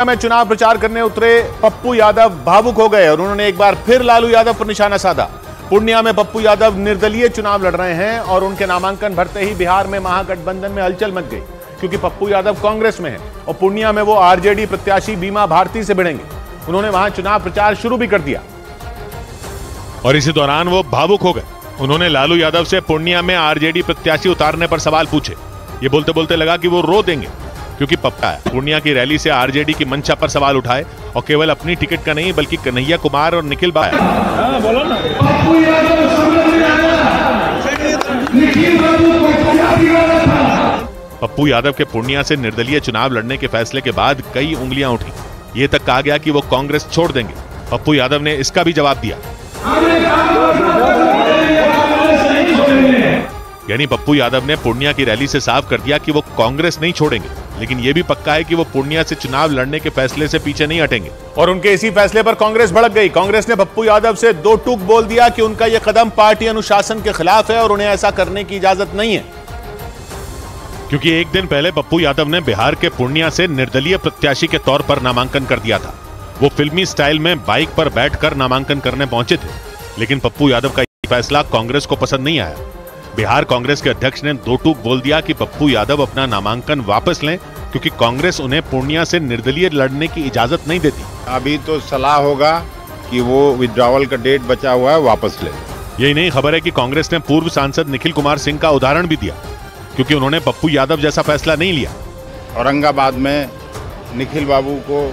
में चुनाव प्रचार करने उतरे पप्पू यादव भावुक हो गए और उन्होंने एक बार फिर लालू यादव पर निशाना साधा। पूर्णिया में पप्पू यादव निर्दलीय चुनाव लड़ रहे हैं और उनके नामांकन भरते ही बिहार में महागठबंधन में हलचल मच गई, क्योंकि पप्पू यादव कांग्रेस में है और पूर्णिया में वो आरजेडी प्रत्याशी बीमा भारती से भिड़ेंगे। उन्होंने वहां चुनाव प्रचार शुरू भी कर दिया और इसी दौरान वो भावुक हो गए। उन्होंने लालू यादव से पूर्णिया में आरजेडी प्रत्याशी उतारने पर सवाल पूछे। ये बोलते बोलते लगा कि वो रो देंगे, क्योंकि पप्पा है। पूर्णिया की रैली से आरजेडी की मंशा पर सवाल उठाए और केवल अपनी टिकट का नहीं बल्कि कन्हैया कुमार और निखिल बाय पप्पू यादव के पूर्णिया से निर्दलीय चुनाव लड़ने के फैसले के बाद कई उंगलियां उठी। ये तक कहा गया कि वो कांग्रेस छोड़ देंगे। पप्पू यादव ने इसका भी जवाब दिया, यानी पप्पू यादव ने पूर्णिया की रैली से साफ कर दिया कि वो कांग्रेस नहीं छोड़ेंगे, लेकिन यह भी पक्का है कि वो पूर्णिया से चुनाव लड़ने के फैसले से पीछे नहीं हटेंगे। और उनके इसी फैसले पर कांग्रेस भड़क गई। कांग्रेस ने पप्पू यादव से दो टूक बोल दिया कि उनका यह कदम पार्टी अनुशासन के खिलाफ है और उन्हें ऐसा करने की इजाजत नहीं है, क्योंकि एक दिन पहले पप्पू यादव ने बिहार के पूर्णिया से निर्दलीय प्रत्याशी के तौर पर नामांकन कर दिया था। वो फिल्मी स्टाइल में बाइक पर बैठकर नामांकन करने पहुंचे थे, लेकिन पप्पू यादव का फैसला कांग्रेस को पसंद नहीं आया। बिहार कांग्रेस के अध्यक्ष ने दो टूक बोल दिया कि पप्पू यादव अपना नामांकन वापस लें, क्योंकि कांग्रेस उन्हें पूर्णिया से निर्दलीय लड़ने की इजाजत नहीं देती। अभी तो सलाह होगा कि वो विड्रॉवल का डेट बचा हुआ है, वापस ले। यही नहीं, खबर है कि कांग्रेस ने पूर्व सांसद निखिल कुमार सिंह का उदाहरण भी दिया, क्योंकि उन्होंने पप्पू यादव जैसा फैसला नहीं लिया। औरंगाबाद में निखिल बाबू को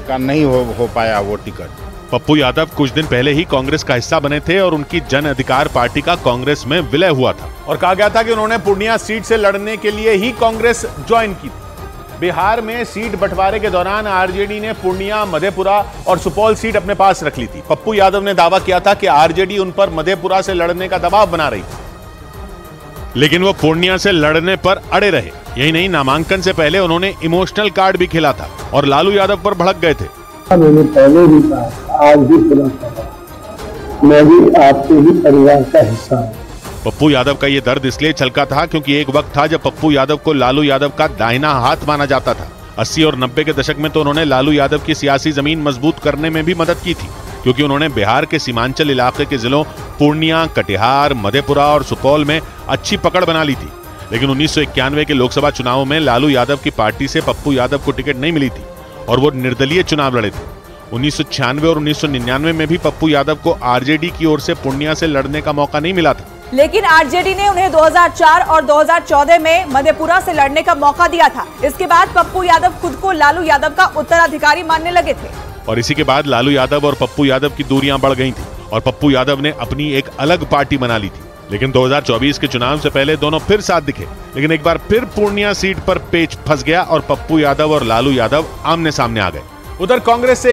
का नहीं हो पाया वो टिकट। पप्पू यादव कुछ दिन पहले ही कांग्रेस का हिस्सा बने थे और उनकी जन अधिकार पार्टी का कांग्रेस में विलय हुआ था और कहा गया था कि उन्होंने पूर्णिया सीट से लड़ने के लिए ही कांग्रेस ज्वाइन की थी। बिहार में सीट बंटवारे के दौरान आरजेडी ने पूर्णिया, मधेपुरा और सुपौल सीट अपने पास रख ली थी। पप्पू यादव ने दावा किया था कि आरजेडी उन पर मधेपुरा से लड़ने का दबाव बना रही थी, लेकिन वो पूर्णिया से लड़ने पर अड़े रहे। यही नहीं, नामांकन से पहले उन्होंने इमोशनल कार्ड भी खेला था और लालू यादव पर भड़क गए थे। मैंने पहले भी कहा, आज भी पूरा कहा, मैं भी आपके ही परिवार का हिस्सा हूं। पप्पू यादव का ये दर्द इसलिए छलका था क्योंकि एक वक्त था जब पप्पू यादव को लालू यादव का दाहिना हाथ माना जाता था। 80 और 90 के दशक में तो उन्होंने लालू यादव की सियासी जमीन मजबूत करने में भी मदद की थी, क्योंकि उन्होंने बिहार के सीमांचल इलाके के जिलों पूर्णिया, कटिहार, मधेपुरा और सुपौल में अच्छी पकड़ बना ली थी। लेकिन 1991 के लोकसभा चुनावों में लालू यादव की पार्टी से पप्पू यादव को टिकट नहीं मिली थी और वो निर्दलीय चुनाव लड़े थे। 1996 और 1999 में भी पप्पू यादव को आरजेडी की ओर से पूर्णिया से लड़ने का मौका नहीं मिला था, लेकिन आरजेडी ने उन्हें 2004 और 2014 में मधेपुरा से लड़ने का मौका दिया था। इसके बाद पप्पू यादव खुद को लालू यादव का उत्तराधिकारी मानने लगे थे और इसी के बाद लालू यादव और पप्पू यादव की दूरियां बढ़ गई थी और पप्पू यादव ने अपनी एक अलग पार्टी बना ली थी। लेकिन 2024 के चुनाव से पहले दोनों फिर साथ दिखे, लेकिन एक बार फिर पूर्णिया सीट पर पेच फंस गया और पप्पू यादव और लालू यादव आमने सामने आ गए। उधर कांग्रेस से